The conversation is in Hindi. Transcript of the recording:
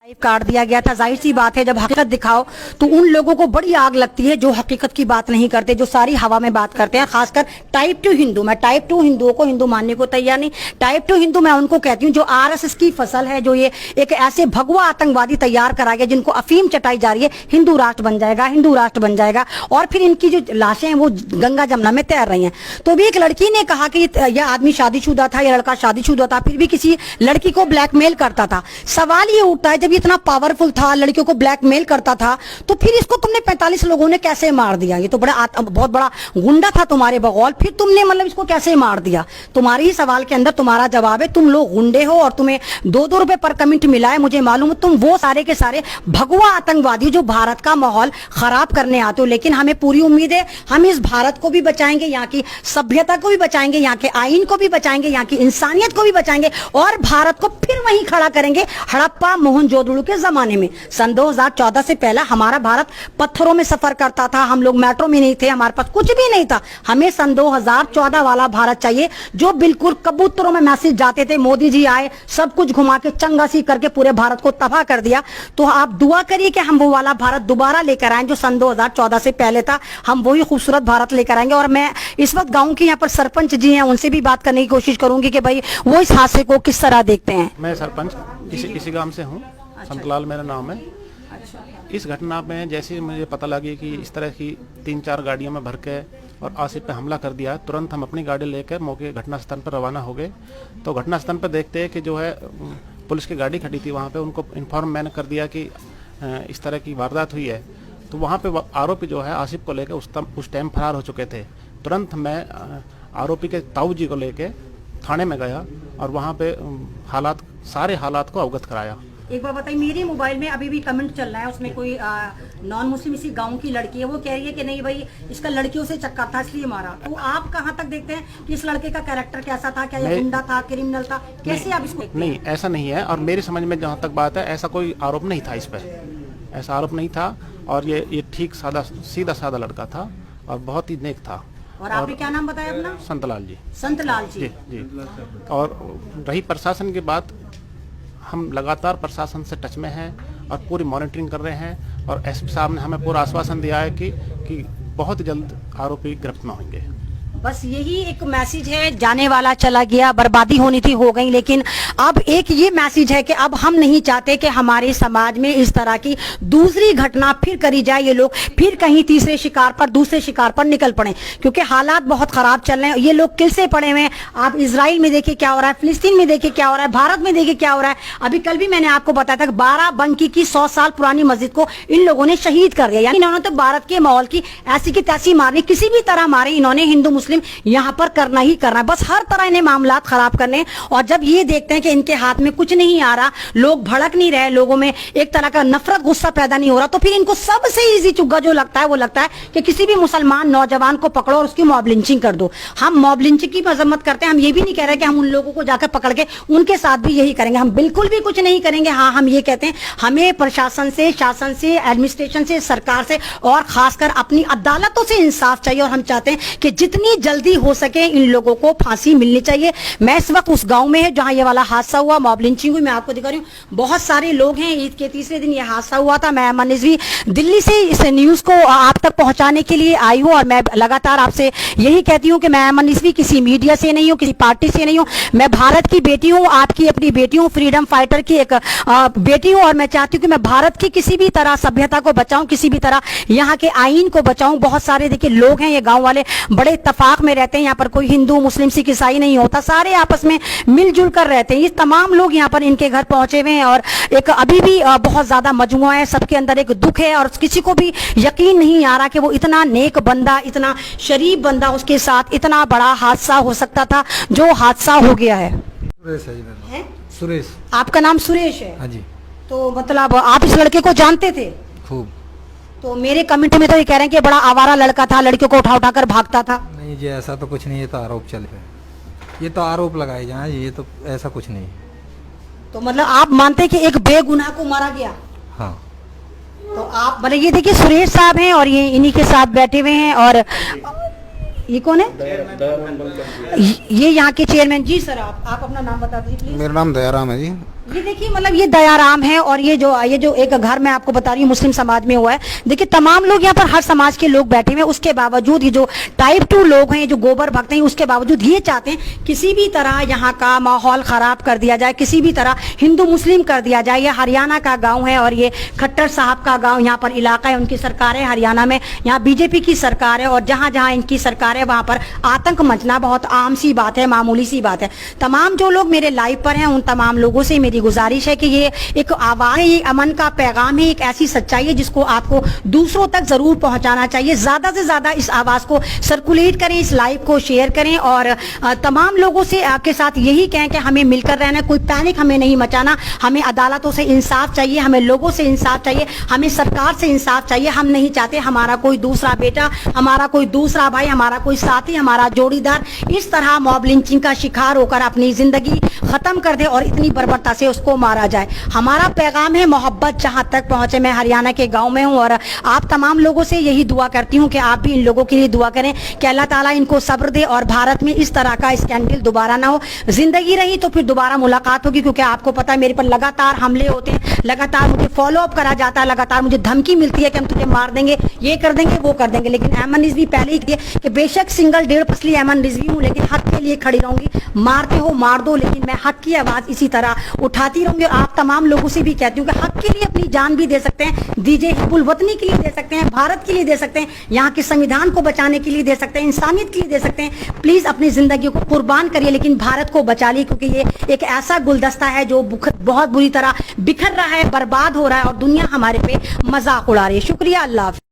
काट दिया गया था। जाहिर सी बात है, जब हकीकत दिखाओ तो उन लोगों को बड़ी आग लगती है जो हकीकत की बात नहीं करते, जो सारी हवा में बात करते हैं। खासकर टाइप 2 हिंदू, मैं टाइप 2 हिंदुओं को हिंदू मानने को तैयार नहीं। टाइप 2 हिंदू मैं उनको कहती हूँ जो आरएसएस की फसल है, जो ये एक ऐसे भगवा आतंकवादी तैयार करा गया जिनको अफीम चटाई जा रही है, हिंदू राष्ट्र बन जाएगा, हिंदू राष्ट्र बन जाएगा, और फिर इनकी जो लाशें हैं वो गंगा जमुना में तैर रही हैं। तो भी एक लड़की ने कहा कि यह आदमी शादीशुदा था, यह लड़का शादीशुदा था, फिर भी किसी लड़की को ब्लैकमेल करता था। सवाल ये उठता है, जब इतना पावरफुल था, लड़कियों को ब्लैकमेल करता था, तो फिर इसको तुमने 45 लोगों ने कैसे मार दिया? ये तो बहुत बड़ा गुंडा था तुम्हारे बगौल, फिर तुमने मतलब इसको कैसे मार दिया? तुम्हारे ही सवाल के अंदर तुम्हारा जवाब है, तुम लोग गुंडे हो और तुम्हें 2-2 रुपए पर कमेंट मिला है। मुझे मालूम है तुम वो सारे के सारे भगवा आतंकवादी जो भारत का माहौल खराब करने आते हो। लेकिन हमें पूरी उम्मीद है हम इस भारत को भी बचाएंगे, यहाँ की सभ्यता को भी बचाएंगे, यहाँ के आईन को भी बचाएंगे, यहाँ की इंसानियत को भी बचाएंगे, और भारत को फिर वहीं खड़ा करेंगे हड़प्पा मोहनजोदड़ो के जमाने में। सन 2014 से पहले हमारा भारत पत्थरों में सफर करता था, हम लोग मेट्रो में नहीं थे, हमारे पास कुछ भी नहीं था। हमें सन 2014 वाला भारत चाहिए जो बिल्कुल कबूतरों में मैसेज जाते थे। मोदी जी आए, सब कुछ घुमा के चंगासी करके पूरे भारत को तबाह कर दिया। तो आप दुआ करिए कि हम वो वाला भारत दोबारा लेकर आए जो सन 2014 से पहले था। हम वही खूबसूरत भारत लेकर आएंगे। और मैं इस वक्त गांव के यहाँ पर सरपंच जी हैं, उनसे भी बात करने की कोशिश करूंगी कि भाई वो इस हादसे को किस तरह देखते हैं। मैं सरपंच इसी गांव से हूँ। संतलाल मेरा नाम है। इस घटना में जैसे मुझे पता लगी कि इस तरह की 3-4 गाड़ियों में भर के और आसिफ पे हमला कर दिया, तुरंत हम अपनी गाड़ी लेकर मौके घटनास्थल पर रवाना हो गए। तो घटनास्थल पर देखते हैं कि जो है पुलिस की गाड़ी खड़ी थी, वहाँ पे उनको इन्फॉर्म मैंने कर दिया कि इस तरह की वारदात हुई है। तो वहाँ पे आरोपी जो है आसिफ को लेकर उस टाइम फरार हो चुके थे। तुरंत मैं आरोपी के ताऊ जी को लेकर थाने में गया और वहाँ पे सारे हालात को अवगत कराया। एक बार बताइए, मेरे मोबाइल में अभी भी कमेंट चल रहा है, उसमें कोई नॉन मुस्लिम इसी गांव की लड़की है, वो कह रही है कि नहीं भाई इसका लड़कियों से चक्कर था इसलिए मारा। तो आप कहां तक देखते हैं कि इस लड़के का कैरेक्टर कैसा था? क्या ये गुंडा था, क्रिमिनल था? कैसे आप इसको देखते हैं? नहीं, ऐसा नहीं है। और मेरी समझ में जहाँ तक बात है, ऐसा कोई आरोप नहीं था इस पर, ऐसा आरोप नहीं था। और ये ठीक सीधा साधा लड़का था और बहुत ही नेक था। और आपने क्या नाम बताया अपना? संतलाल जी। संतलाल जी। जी। और रही प्रशासन की बात, हम लगातार प्रशासन से टच में हैं और पूरी मॉनिटरिंग कर रहे हैं। और एसपी साहब ने हमें पूरा आश्वासन दिया है कि बहुत जल्द आरोपी गिरफ्त में होंगे। बस यही एक मैसेज है, जाने वाला चला गया, बर्बादी होनी थी हो गई। लेकिन अब एक ये मैसेज है कि अब हम नहीं चाहते कि हमारे समाज में इस तरह की दूसरी घटना फिर करी जाए, ये लोग फिर कहीं तीसरे शिकार पर, दूसरे शिकार पर निकल पड़े, क्योंकि हालात बहुत खराब चल रहे हैं। ये लोग किल से पड़े हुए हैं। आप इजराइल में देखिए क्या हो रहा है, फिलिस्तीन में देखिए क्या हो रहा है, भारत में देखिए क्या हो रहा है। अभी कल भी मैंने आपको बताया था कि बाराबंकी की 100 साल पुरानी मस्जिद को इन लोगों ने शहीद कर दिया। यानी इन्होंने तो भारत के माहौल की ऐसी की तैसी मारनी, किसी भी तरह मारे इन्होंने, हिंदू मुस्लिम यहाँ पर करना ही करना है। बस हर तरह इन्हें मामलात खराब करने। और जब ये देखते हैं कि इनके हाथ में कुछ नहीं आ रहा, लोग भड़क नहीं रहे, लोगों में एक तरह का नफरत गुस्सा पैदा नहीं हो रहा, तो फिर इनको सबसे इजी चुग्गा जो लगता है वो लगता है कि किसी भी मुसलमान नौजवान को पकड़ो और उसकी मॉब लिंचिंग कर दो। हम मॉब लिंचिंग की मजम्मत करते हैं, हम ये भी नहीं कह रहे कि हम उन लोगों को जाकर पकड़ के उनके साथ भी यही करेंगे, हम बिल्कुल भी कुछ नहीं करेंगे। हाँ, हम ये कहते हैं हमें प्रशासन से, शासन से, एडमिनिस्ट्रेशन से, सरकार से और खासकर अपनी अदालतों से इंसाफ चाहिए। और हम चाहते हैं कि जितनी जल्दी हो सके इन लोगों को फांसी मिलनी चाहिए। मैं इस वक्त उस गांव में है जहां ये वाला हादसा हुआ, मॉब लिंचिंग हुई। मैं आपको दिखा रही हूँ, बहुत सारे लोग हैं। ईद के तीसरे दिन ये हादसा हुआ था। मैं अमन रिजवी दिल्ली से इस न्यूज को आप तक पहुंचाने के लिए आई हूँ। और मैं लगातार आपसे यही कहती हूँ कि मैं अमन रिजवी किसी मीडिया से नहीं हूँ, किसी पार्टी से नहीं हूँ। मैं भारत की बेटी हूँ, आपकी अपनी बेटी हूँ, फ्रीडम फाइटर की एक बेटी हूँ। और मैं चाहती हूँ कि मैं भारत की किसी भी तरह सभ्यता को बचाऊं, किसी भी तरह यहाँ के आईन को बचाऊं। बहुत सारे देखिए लोग हैं, ये गाँव वाले बड़े इत्तेफाक में रहते हैं। यहाँ पर कोई हिंदू मुस्लिम सिख ईसाई नहीं होता, सारे आपस में मिलजुल कर रहते हैं। ये तमाम लोग यहाँ पर इनके घर पहुंचे हुए हैं और एक अभी भी बहुत ज्यादा मजमुआ है, सबके अंदर एक दुख है। और किसी को भी यकीन नहीं आ रहा कि वो इतना नेक बंदा, इतना शरीफ बंदा, उसके साथ इतना बड़ा हादसा हो सकता था जो हादसा हो गया है। सुरेश है जी मेरा। सुरेश। आपका नाम सुरेश है? हाँ जी। तो मतलब आप इस लड़के को जानते थे? खूब। तो मेरे कमेंट में तो ये कह रहे हैं कि बड़ा आवारा लड़का था, लड़कियों को उठा कर भागता था। नहीं जी, ऐसा तो कुछ नहीं, ये तो आरोप चल रहे, ये तो आरोप लगाए जाए, ये तो ऐसा कुछ नहीं। तो मतलब आप मानते हैं कि एक बेगुनाह को मारा गया? हाँ। तो आप मतलब ये देखिए सुरेश साहब हैं और ये इन्हीं के साथ बैठे हुए हैं। और ये कौन है? ये यहाँ के चेयरमैन जी। सर आप अपना नाम बता दीजिए प्लीज। मेरा नाम दयाराम है जी। ये देखिए मतलब ये दयाराम है और ये जो एक घर मैं आपको बता रही हूँ मुस्लिम समाज में हुआ है। देखिए तमाम लोग यहाँ पर हर समाज के लोग बैठे हुए हैं, उसके बावजूद ये जो टाइप 2 लोग हैं, जो गोबर भक्त हैं, उसके बावजूद ये चाहते हैं किसी भी तरह यहाँ का माहौल खराब कर दिया जाए, किसी भी तरह हिंदू मुस्लिम कर दिया जाए। ये हरियाणा का गाँव है और ये खट्टर साहब का गाँव यहाँ पर इलाका है, उनकी सरकार है हरियाणा में, यहाँ बीजेपी की सरकार है और जहाँ जहाँ इनकी सरकार है वहाँ पर आतंक मचना बहुत आम सी बात है, मामूली सी बात है। तमाम जो लोग मेरे लाइव पर हैं उन तमाम लोगों से मेरी गुजारिश है कि ये एक आवाज है, ये अमन का पैगाम है, एक ऐसी सच्चाई है जिसको आपको दूसरों तक जरूर पहुंचाना चाहिए। ज्यादा से ज्यादा इस आवाज को सर्कुलेट करें, इस लाइव को शेयर करें और तमाम लोगों से आपके साथ यही कहें कि हमें मिलकर रहना, कोई पैनिक हमें नहीं मचाना। हमें अदालतों से इंसाफ चाहिए, हमें लोगों से इंसाफ चाहिए, हमें सरकार से इंसाफ चाहिए। हम नहीं चाहते हमारा कोई दूसरा बेटा, हमारा कोई दूसरा भाई, हमारा कोई साथी, हमारा जोड़ीदार इस तरह मॉब लिंचिंग का शिकार होकर अपनी जिंदगी खत्म कर दे और इतनी बर्बरता से उसको मारा जाए। हमारा पैगाम है मोहब्बत जहां तक पहुंचे। मैं हरियाणा के गांव में हूं और आप तमाम लोगों से यही दुआ करती हूं कि आप भी इन लोगों के लिए दुआ करें कि अल्लाह ताला इनको सब्र दे और भारत में इस तरह का स्कैंडल दोबारा ना हो। जिंदगी रही तो फिर दोबारा मुलाकात होगी, क्योंकि आपको पता है मेरे पर लगातार हमले होते हैं, लगातार मुझे फॉलो अप करा जाता है, लगातार मुझे धमकी मिलती है कि हम तुझे मार देंगे, ये कर देंगे, वो कर देंगे। लेकिन अहमद रिजवी पहले ही किया कि बेशक सिंगल 1.5 पसली अहमद रिजवी हूँ, लेकिन हक के लिए खड़ी रहूंगी। मारते हो मार दो, लेकिन मैं हक की आवाज इसी तरह उठाती रहूंगी। आप तमाम लोगों से भी कहती हूँ कि हक के लिए अपनी जान भी दे सकते हैं, दीजिए, हिब्बुल वतनी के लिए दे सकते हैं, भारत के लिए दे सकते हैं, यहाँ के संविधान को बचाने के लिए दे सकते हैं, इंसानियत के लिए दे सकते हैं। प्लीज अपनी जिंदगी को कुर्बान करिए, लेकिन भारत को बचा लिए, क्योंकि ये एक ऐसा गुलदस्ता है जो बहुत बुरी तरह बिखर रहा है, बर्बाद हो रहा है और दुनिया हमारे पे मजाक उड़ा रही है। शुक्रिया, अल्लाह हाफ़िज़।